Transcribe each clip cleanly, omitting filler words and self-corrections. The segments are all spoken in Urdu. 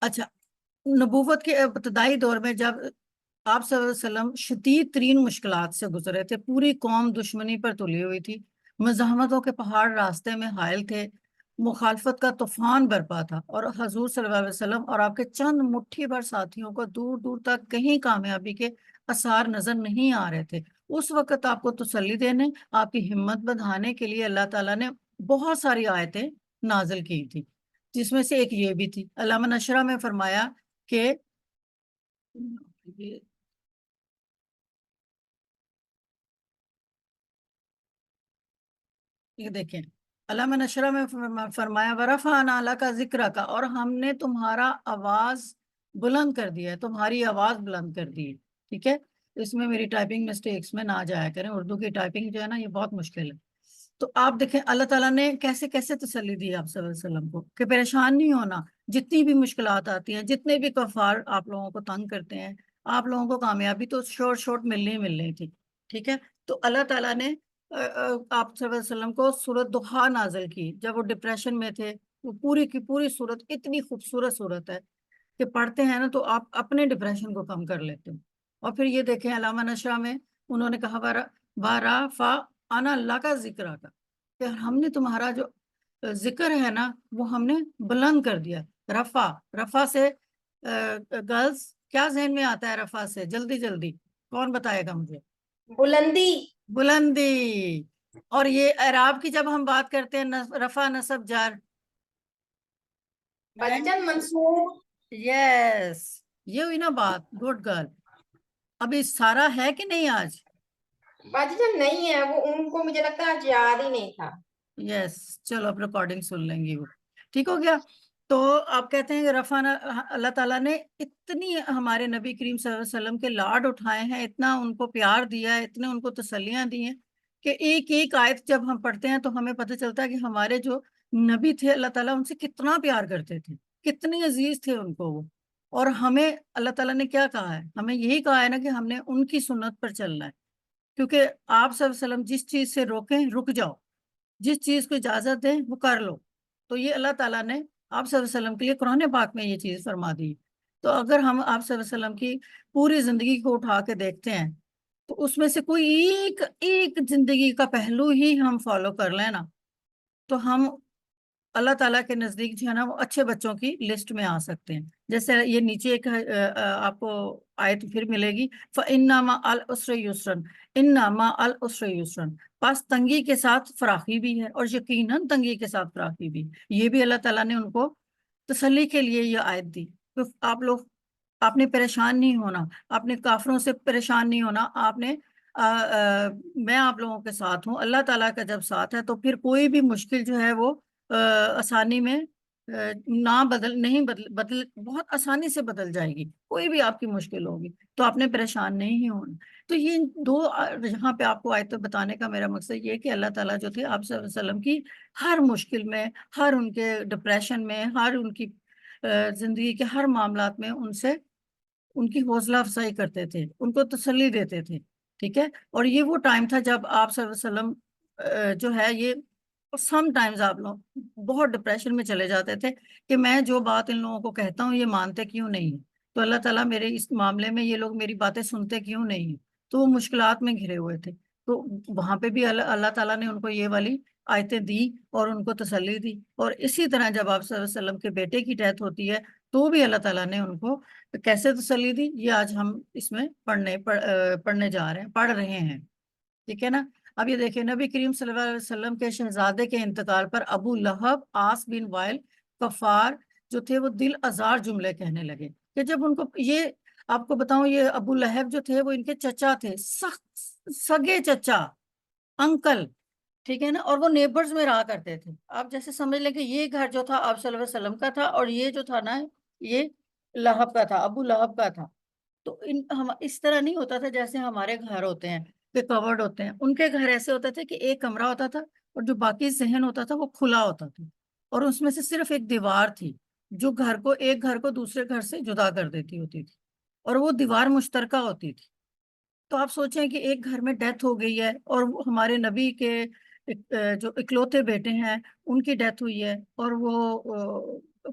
اچھا، نبوت کے ابتدائی دور میں جب آپ صلی اللہ علیہ وسلم شدید ترین مشکلات سے گزرے تھے، پوری قوم دشمنی پر تلی ہوئی تھی، مزاحمتوں کے پہاڑ راستے میں حائل تھے، مخالفت کا طوفان برپا تھا، اور حضور صلی اللہ علیہ وسلم اور آپ کے چند مٹھی بھر ساتھیوں کو دور دور تک کہیں کامیابی کے آثار نظر نہیں آ رہے تھے۔ اس وقت آپ کو تسلی دینے، آپ کی ہمت بندھانے کے لیے اللہ تعالیٰ نے بہت ساری آیتیں نازل کی تھی، جس میں سے ایک یہ بھی تھی۔ علامہ نشرہ میں فرمایا کہ یہ دیکھیں، علامہ نشرہ میں فرمایا ورفعنا لک ذکرک، اور ہم نے تمہارا آواز بلند کر دیا ہے، تمہاری آواز بلند کر دی ہے۔ ٹھیک ہے، اس میں میری ٹائپنگ مسٹیکس میں نہ جایا کریں، اردو کی ٹائپنگ جو ہے نا یہ بہت مشکل ہے۔ تو آپ دیکھیں اللہ تعالیٰ نے کیسے کیسے تسلی دی آپ صلی اللہ علیہ وسلم کو کہ پریشان نہیں ہونا، جتنی بھی مشکلات آتی ہیں، جتنے بھی کفار آپ لوگوں کو تنگ کرتے ہیں، آپ لوگوں کو کامیابی تو شورٹ شورٹ ملنی ہی ملنی تھی۔ ٹھیک ہے، تو اللہ تعالیٰ نے آپ صلی اللہ علیہ وسلم کو سورۃ ضحیٰ نازل کی جب وہ ڈپریشن میں تھے۔ وہ پوری کی پوری سورت اتنی خوبصورت سورت ہے کہ پڑھتے ہیں نا تو آپ اپنے ڈپریشن کو کم کر لیتے ہیں۔ اور پھر یہ دیکھیں علامہ نشرہ میں انہوں نے کہا وَرَفَعْنَا لَكَ ذِكْرَكَ، کہ ہم نے تمہارا جو ذکر ہے نا وہ ہم نے بلند کر دیا۔ رفع سے گرلز کیا ذہن میں آتا ہے؟ رفع سے جلدی جلدی کون بتائے گا مجھے؟ بلندی۔ بلندی۔ اور یہ اعراب کی جب ہم بات کرتے ہیں، رفع نصب جار، باجی جان منصوب۔ یس، یہ ہوئی نا بات، گڈ گرل۔ ابھی سارا ہے کہ نہیں آج؟ باجی جان نہیں ہے، وہ ان کو مجھے لگتا ہے آج یاد ہی نہیں تھا۔ یس، چلو اب ریکارڈنگ سن لیں گی وہ، ٹھیک ہو گیا۔ تو آپ کہتے ہیں کہ اللہ تعالیٰ نے اتنی ہمارے نبی کریم صلی اللہ علیہ وسلم کے لاڈ اٹھائے ہیں، اتنا ان کو پیار دیا ہے، اتنے ان کو تسلیاں دی ہیں کہ ایک ایک آیت جب ہم پڑھتے ہیں تو ہمیں پتہ چلتا ہے کہ ہمارے جو نبی تھے اللہ تعالیٰ ان سے کتنا پیار کرتے تھے، کتنے عزیز تھے ان کو وہ۔ اور ہمیں اللہ تعالیٰ نے کیا کہا ہے؟ ہمیں یہی کہا ہے نا کہ ہم نے ان کی سنت پر چلنا ہے، کیونکہ آپ صلی اللہ علیہ وسلم جس چیز سے روکیں رک جاؤ، جس چیز کو اجازت دیں وہ کر لو۔ تو یہ اللہ تعالیٰ نے آپ صلی اللہ علیہ وسلم کے لیے قرآن پاک میں یہ چیز فرما دی۔ تو اگر ہم آپ صلی اللہ علیہ وسلم کی پوری زندگی کو اٹھا کے دیکھتے ہیں تو اس میں سے کوئی ایک ایک زندگی کا پہلو ہی ہم فالو کر لیں نا، تو ہم اللہ تعالیٰ کے نزدیک جو ہے نا وہ اچھے بچوں کی لسٹ میں آ سکتے ہیں۔ جیسے یہ نیچے ایک آپ کو آیت پھر ملے گی، فَإِنَّ مَعَ الْعُسْرِ يُسْرًا، إِنَّ مَعَ الْعُسْرِ يُسْرًا، پس تنگی کے ساتھ فراخی بھی ہے، اور یقیناً تنگی کے ساتھ فراخی بھی۔ یہ بھی اللہ تعالیٰ نے ان کو تسلی کے لیے یہ آیت دی، تو آپ نے پریشان نہیں ہونا، آپ نے کافروں سے پریشان نہیں ہونا، آپ نے میں آپ لوگوں کے ساتھ ہوں۔ اللہ تعالیٰ کا جب ساتھ ہے تو پھر کوئی بھی مشکل جو ہے وہ آسانی میں نہیں بدل بہت آسانی سے بدل جائے گی، کوئی بھی آپ کی مشکل ہوگی تو آپ نے پریشان نہیں ہی ہونا۔ تو یہ دو یہاں پہ آپ کو آیتیں بتانے کا میرا مقصد یہ کہ اللہ تعالیٰ جو تھے آپ صلی اللہ علیہ وسلم کی ہر مشکل میں، ہر ان کے ڈپریشن میں، ہر ان کی زندگی کے ہر معاملات میں ان کی حوصلہ افزائی کرتے تھے، ان کو تسلی دیتے تھے۔ ٹھیک ہے، اور یہ وہ ٹائم تھا جب آپ صلی اللہ علیہ وسلم جو ہے یہ سم ٹائمز آپ لوگ بہت ڈپریشن میں چلے جاتے تھے کہ میں جو بات ان لوگوں کو کہتا ہوں یہ مانتے کیوں نہیں ہیں، تو اللہ تعالیٰ میرے اس معاملے میں یہ لوگ میری باتیں سنتے کیوں نہیں ہیں، تو وہ مشکلات میں گھرے ہوئے تھے۔ تو وہاں پہ بھی اللہ تعالیٰ نے ان کو یہ والی آیتیں دی اور ان کو تسلی دی۔ اور اسی طرح جب آپ صلی اللہ علیہ وسلم کے بیٹے کی ڈیتھ ہوتی ہے تو بھی اللہ تعالیٰ نے ان کو کیسے تسلی دی، یہ آج ہم اس میں پڑھنے جا رہے ہیں، پڑھ رہے ہیں۔ ٹھیک ہے نا، اب یہ دیکھیں نبی کریم صلی اللہ علیہ وسلم کے شہزادے کے انتقال پر ابو لہب، عاص بن وائل، کفار جو تھے وہ دل آزار جملے کہنے لگے کہ جب ان کو یہ آپ کو بتاؤں، یہ ابو لہب جو تھے وہ ان کے چچا تھے، سخت سگے چچا، انکل۔ ٹھیک ہے نا، اور وہ نیبرز میں رہا کرتے تھے۔ آپ جیسے سمجھ لیں کہ یہ گھر جو تھا آپ صلی اللہ علیہ وسلم کا تھا، اور یہ جو تھا نا یہ لہب کا تھا، ابو لہب کا تھا۔ تو ہم اس طرح نہیں ہوتا تھا جیسے ہمارے گھر ہوتے ہیں کہ کورڈ ہوتے ہیں، ان کے گھر ایسے ہوتے تھے کہ ایک کمرہ ہوتا تھا اور جو باقی صحن ہوتا تھا وہ کھلا ہوتا تھا، اور اس میں سے صرف ایک دیوار تھی جو ایک گھر کو دوسرے گھر سے جدا کر دیتی ہوتی تھی، اور وہ دیوار مشترکہ ہوتی تھی۔ تو آپ سوچیں کہ ایک گھر میں ڈیتھ ہو گئی ہے اور ہمارے نبی کے جو اکلوتے بیٹے ہیں ان کی ڈیتھ ہوئی ہے، اور وہ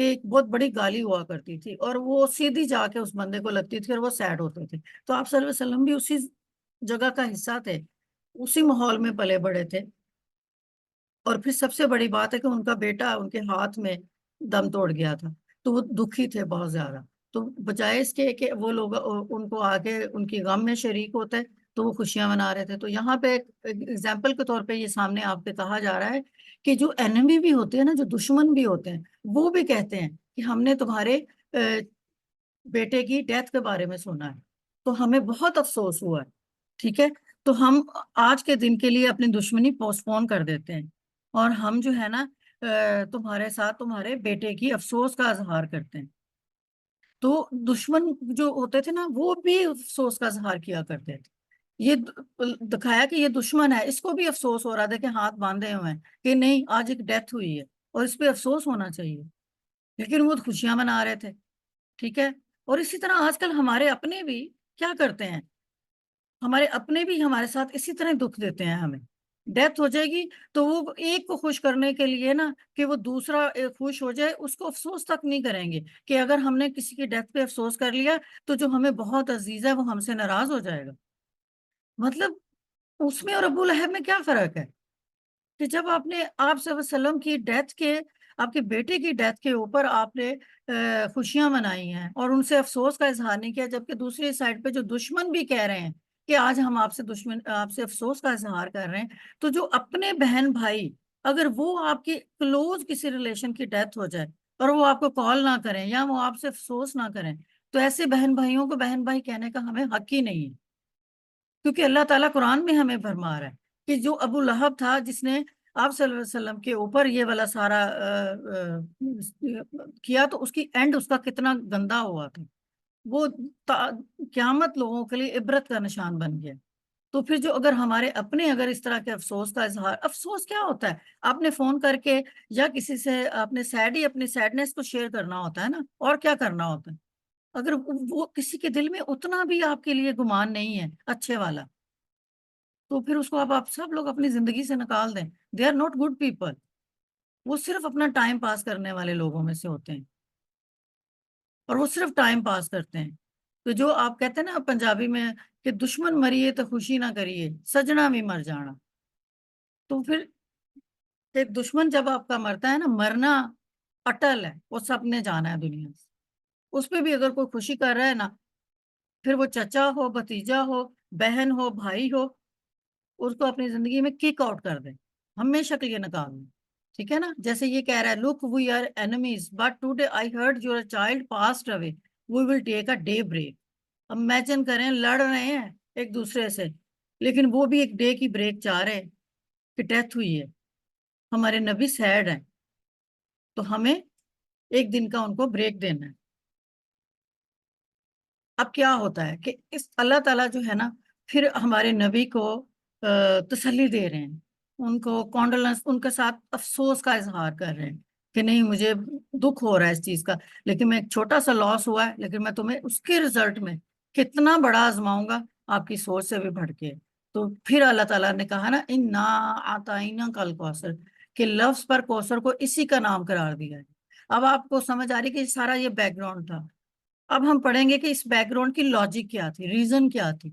کہ ایک بہت بڑی گالی ہوا کرتی تھی اور وہ سیدھی جا کے اس بندے کو لگتی تھی اور وہ سیڈ ہوتے تھے. تو آپ صلی اللہ علیہ وسلم بھی اسی جگہ کا حصہ تھے, اسی ماحول میں پلے بڑے تھے. اور پھر سب سے بڑی بات ہے کہ ان کا بیٹا ان کے ہاتھ میں دم توڑ گیا تھا, تو وہ دکھی تھے بہت زیادہ. تو بجائے اس کے کہ وہ لوگ ان کو آگے ان کی غم میں شریک ہوتے, تو وہ خوشیاں منا رہے تھے. تو یہاں پہ ایک ایگزامپل کے طور پہ یہ سامنے آپ پہ کہا جا رہا ہے کہ جو اینمی بھی ہوتے ہیں نا, جو دشمن بھی ہوتے ہیں, وہ بھی کہتے ہیں کہ ہم نے تمہارے بیٹے کی ڈیتھ کے بارے میں سنا ہے, تو ہمیں بہت افسوس ہوا ہے. ٹھیک ہے, تو ہم آج کے دن کے لیے اپنی دشمنی پوسٹ پون کر دیتے ہیں, اور ہم جو ہے نا تمہارے ساتھ تمہارے بیٹے کی افسوس کا اظہار کرتے ہیں. تو دشمن جو ہوتے تھے نا, وہ بھی افسوس کا اظہار کیا کرتے تھے. یہ دکھایا کہ یہ دشمن ہے, اس کو بھی افسوس ہو رہا تھا کہ ہاتھ باندھے ہوئے ہیں کہ نہیں آج ایک ڈیتھ ہوئی ہے اور اس پہ افسوس ہونا چاہیے, لیکن وہ خوشیاں منا رہے تھے. ٹھیک ہے, اور اسی طرح آج کل ہمارے اپنے بھی کیا کرتے ہیں, ہمارے اپنے بھی ہمارے ساتھ اسی طرح دکھ دیتے ہیں. ہمیں ڈیتھ ہو جائے گی تو وہ ایک کو خوش کرنے کے لیے نا کہ وہ دوسرا خوش ہو جائے, اس کو افسوس تک نہیں کریں گے کہ اگر ہم نے کسی کی ڈیتھ پہ افسوس کر لیا تو جو ہمیں بہت عزیز ہے وہ ہم سے ناراض ہو جائے گا. مطلب اس میں اور ابو لہب میں کیا فرق ہے کہ جب آپ نے آپ صلی اللہ علیہ وسلم کی ڈیتھ کے, آپ کے بیٹے کی ڈیتھ کے اوپر آپ نے خوشیاں منائی ہیں اور ان سے افسوس کا اظہار نہیں کیا, جبکہ دوسری سائڈ پہ جو دشمن بھی کہہ رہے ہیں کہ آج ہم آپ سے افسوس کا اظہار کر رہے ہیں. تو جو اپنے بہن بھائی, اگر وہ آپ کی کلوز کسی ریلیشن کی ڈیتھ ہو جائے اور وہ آپ کو کال نہ کریں یا وہ آپ سے افسوس نہ کریں, تو ایسے بہن بھائیوں کو بہن بھائی کہنے کا ہمیں حق ہی نہیں ہے. کیونکہ اللہ تعالیٰ قرآن میں ہمیں فرما رہا ہے کہ جو ابو لہب تھا, جس نے آپ صلی اللہ علیہ وسلم کے اوپر یہ والا سارا کیا, تو اس کی اینڈ اس کا کتنا گندا ہوا تھا. وہ قیامت لوگوں کے لیے عبرت کا نشان بن گیا. تو پھر جو اگر ہمارے اپنے اگر اس طرح کے افسوس کا اظہار, افسوس کیا ہوتا ہے, آپ نے فون کر کے یا کسی سے آپ نے اپنی سیڈنس کو شیئر کرنا ہوتا ہے نا, اور کیا کرنا ہوتا ہے. اگر وہ کسی کے دل میں اتنا بھی آپ کے لیے گمان نہیں ہے اچھے والا, تو پھر اس کو آپ سب لوگ اپنی زندگی سے نکال دیں. They are not good people, وہ صرف اپنا ٹائم پاس کرنے والے لوگوں میں سے ہوتے ہیں, اور وہ صرف ٹائم پاس کرتے ہیں. تو جو آپ کہتے ہیں نا پنجابی میں کہ دشمن مریے تو خوشی نہ کریے, سجنا بھی مر جانا. تو پھر ایک دشمن جب آپ کا مرتا ہے نا, مرنا اٹل ہے, وہ سب نے جانا ہے دنیا سے. اس پہ بھی اگر کوئی خوشی کر رہا ہے نا, پھر وہ چچا ہو, بھتیجا ہو, بہن ہو, بھائی ہو, اس کو اپنی زندگی میں کک آؤٹ کر دیں, ہمیشہ کے لیے نکال دیں. ٹھیک ہے نا, جیسے یہ کہہ رہا ہے look we are enemies but today I heard your child passed away we will take a day break. Imagine کریں لڑ رہے ہیں ایک دوسرے سے, لیکن وہ بھی ایک ڈے کی بریک چاہ رہے ہیں کہ ڈیتھ ہوئی ہے, ہمارے نبی سیڈ ہیں, تو ہمیں ایک دن کا ان کو بریک دینا ہے. اب کیا ہوتا ہے کہ اس اللہ تعالیٰ جو ہے نا پھر ہمارے نبی کو تسلی دے رہے ہیں, ان کو کانڈولنس, ان کے ساتھ افسوس کا اظہار کر رہے ہیں کہ نہیں مجھے دکھ ہو رہا ہے اس چیز کا, لیکن میں ایک چھوٹا سا لاس ہوا ہے, لیکن میں تمہیں اس کے رزلٹ میں کتنا بڑا آزماؤں گا آپ کی سوچ سے بھی بڑھ کے. تو پھر اللہ تعالیٰ نے کہا نا انا اعطیناک کل کوثر, کہ لفظ پر کوثر کو اسی کا نام قرار دیا ہے. اب آپ کو سمجھ آ رہی کہ سارا یہ بیک گراؤنڈ تھا. اب ہم پڑھیں گے کہ اس بیک گراؤنڈ کی لاجک کیا تھی, ریزن کیا تھی.